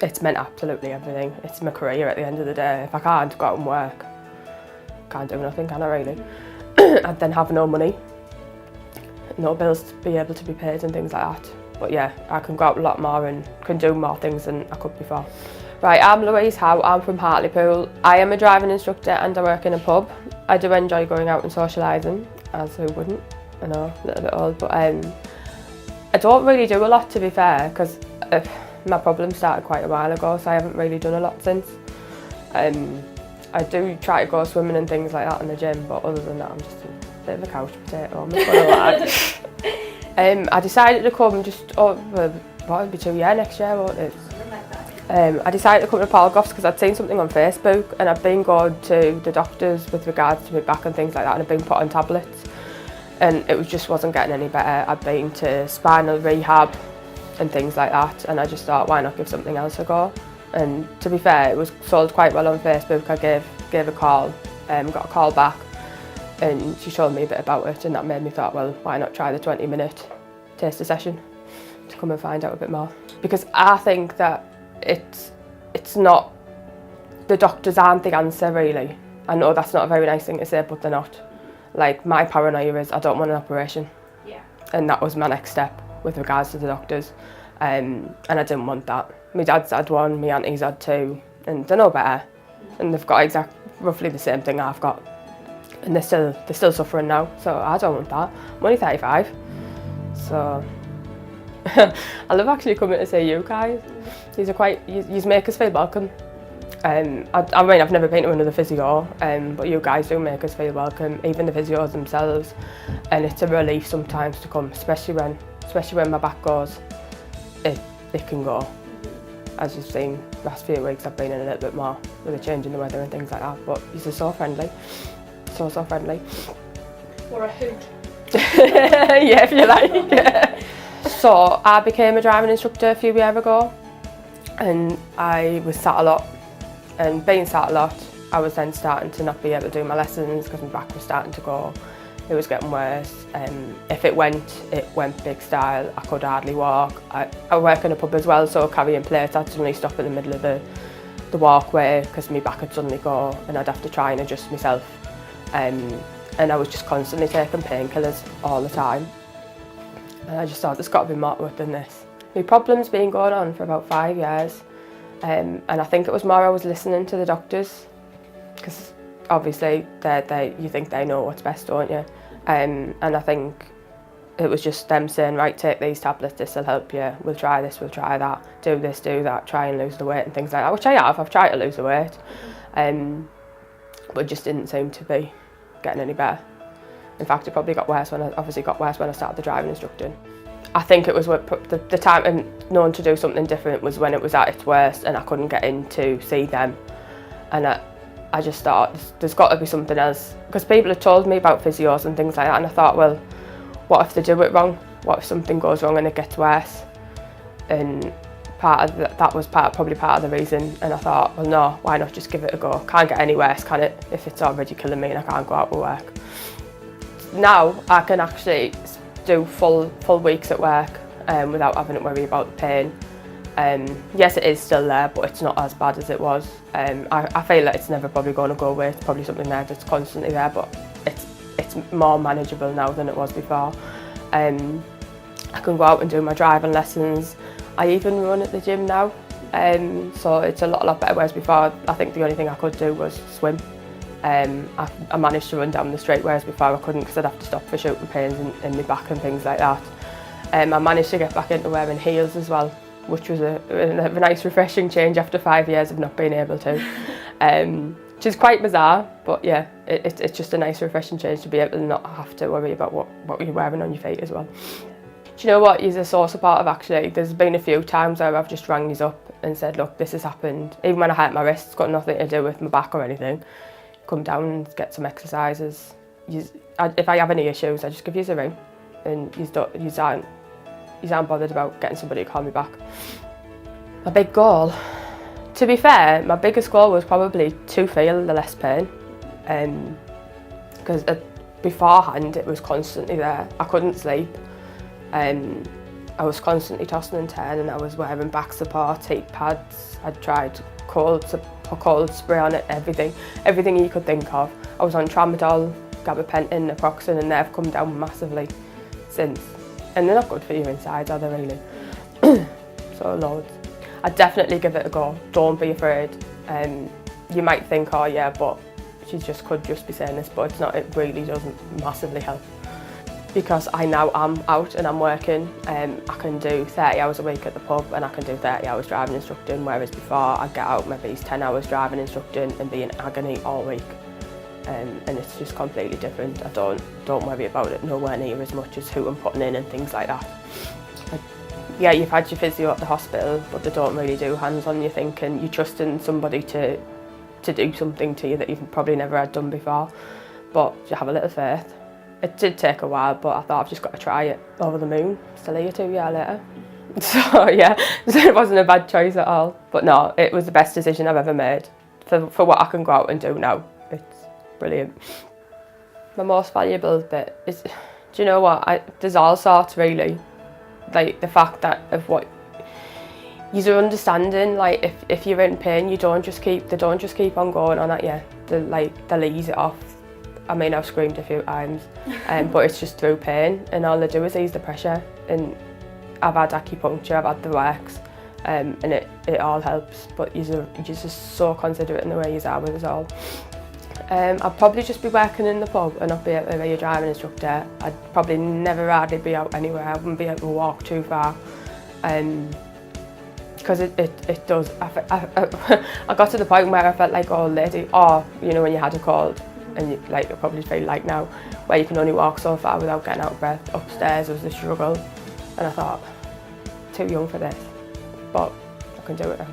It's meant absolutely everything. It's my career at the end of the day. If I can't go out and work, can't do nothing, can I really? I'd then have no money, no bills to be able to be paid and things like that. But yeah, I can go out a lot more and can do more things than I could before. Right, I'm Louise Howe, I'm from Hartlepool. I am a driving instructor and I work in a pub. I do enjoy going out and socialising, as who wouldn't? I know, a little bit old, but I don't really do a lot, to be fair, because my problem started quite a while ago, so I haven't really done a lot since. I do try to go swimming and things like that in the gym, but other than that I'm just a bit of a couch potato. I decided to come it'll be 2 years next year, won't it? I decided to come to Paul Gough's because I'd seen something on Facebook and I'd been going to the doctors with regards to my back and things like that, and I'd been put on tablets and it just wasn't getting any better. I'd been to spinal rehab and things like that, and I just thought, why not give something else a go? And to be fair, it was sold quite well on Facebook. I gave a call, got a call back, and she showed me a bit about it, and that made me thought, well, why not try the 20-minute taster session to come and find out a bit more? Because I think that it's not, the doctors aren't the answer really. I know that's not a very nice thing to say, but they're not. Like, my paranoia is I don't want an operation. Yeah. And that was my next step with regards to the doctors, and I didn't want that. My dad's had one, my auntie's had two, and they're no better, and they've got roughly the same thing I've got, and they're still suffering now. So I don't want that. I'm only 35, so I love actually coming to see you guys. You make us feel welcome. I mean, I've never been to another physio, but you guys do make us feel welcome, even the physios themselves, and it's a relief sometimes to come, especially when my back goes. It can go. As you've seen, the last few weeks I've been in a little bit more with the change in the weather and things like that, but you're so friendly, so friendly. Or a hoot. Yeah, if you like. So I became a driving instructor a few years ago, and I was sat a lot, and being sat a lot, I was then starting to not be able to do my lessons because my back was starting to go. It was getting worse. If it went big style. I could hardly walk. I work in a pub as well, so carrying plates, I'd suddenly stop in the middle of the walkway because my back would suddenly go, and I'd have to try and adjust myself. And I was just constantly taking painkillers all the time. And I just thought, there's got to be more to it than this. My problem's been going on for about 5 years, and I think it was more I was listening to the doctors, because obviously you think they know what's best, don't you? And I think it was just them saying, right, take these tablets, this will help you, we'll try this, we'll try that, do this, do that, try and lose the weight and things like that, which I've tried to lose the weight, but it just didn't seem to be getting any better. In fact, it probably got worse when I started the driving instructing. I think it was the time and knowing to do something different was when it was at its worst and I couldn't get in to see them, and I just thought there's got to be something else, because people had told me about physios and things like that, and I thought, well, what if they do it wrong? What if something goes wrong and it gets worse? And that was probably part of the reason, and I thought, well, no, why not just give it a go? Can't get any worse, can it, if it's already killing me and I can't go out with work? Now I can actually do full weeks at work without having to worry about the pain. Yes, it is still there, but it's not as bad as it was. I feel like it's never probably going to go away. It's probably something there that's constantly there, but it's more manageable now than it was before. I can go out and do my driving lessons. I even run at the gym now, so it's a lot better. Whereas before, I think the only thing I could do was swim. I managed to run down the straight, whereas before I couldn't, because I'd have to stop for shooting pains in my back and things like that. I managed to get back into wearing heels as well, which was a nice refreshing change after 5 years of not being able to, which is quite bizarre, but yeah, it's just a nice refreshing change to be able to not have to worry about what you're wearing on your feet as well. Do you know what you're so supportive actually? There's been a few times where I've just rang you up and said, look, this has happened. Even when I hurt my wrist, it's got nothing to do with my back or anything. Come down and get some exercises. If I have any issues, I just give you a ring, and you aren't bothered about getting somebody to call me back. My big goal, to be fair, my biggest goal was probably to feel the less pain, because beforehand it was constantly there. I couldn't sleep, I was constantly tossing and turning. I was wearing back support, heat pads. I'd tried cold spray on it, everything you could think of. I was on tramadol, gabapentin, naproxen, and they've come down massively since. And they're not good for your insides, are they really? So loads. I'd definitely give it a go. Don't be afraid. You might think, oh yeah, but she could just be saying this, but it's not. It really doesn't massively help. Because I now am out and I'm working, I can do 30 hours a week at the pub and I can do 30 hours driving instructing, whereas before I'd get out maybe 10 hours driving instructing and be in agony all week. And it's just completely different. I don't worry about it nowhere near as much as who I'm putting in and things like that. Yeah, you've had your physio at the hospital, but they don't really do hands on you thinking. You're trusting somebody to do something to you that you've probably never had done before, but you have a little faith. It did take a while, but I thought I've just got to try it. Over the moon, still here 2 years later. So yeah, it wasn't a bad choice at all. But no, it was the best decision I've ever made for what I can go out and do now. It's brilliant. My most valuable bit is, do you know what? There's all sorts really. Like the fact that of what you're understanding. Like if you're in pain, they don't just keep on going on at you. They'll ease it off. I mean, I've screamed a few times, but it's just through pain, and all they do is ease the pressure. And I've had acupuncture, I've had the wax, and it all helps. But you're just so considerate in the way you are with us all. I'd probably just be working in the pub and not be able to be a driving instructor. I'd probably never hardly be out anywhere. I wouldn't be able to walk too far, because it does. I got to the point where I felt like old lady, or you know when you had a cold. And you probably feel like now, where you can only walk so far without getting out of breath. Upstairs was the struggle, and I thought, too young for this, but I can do it now.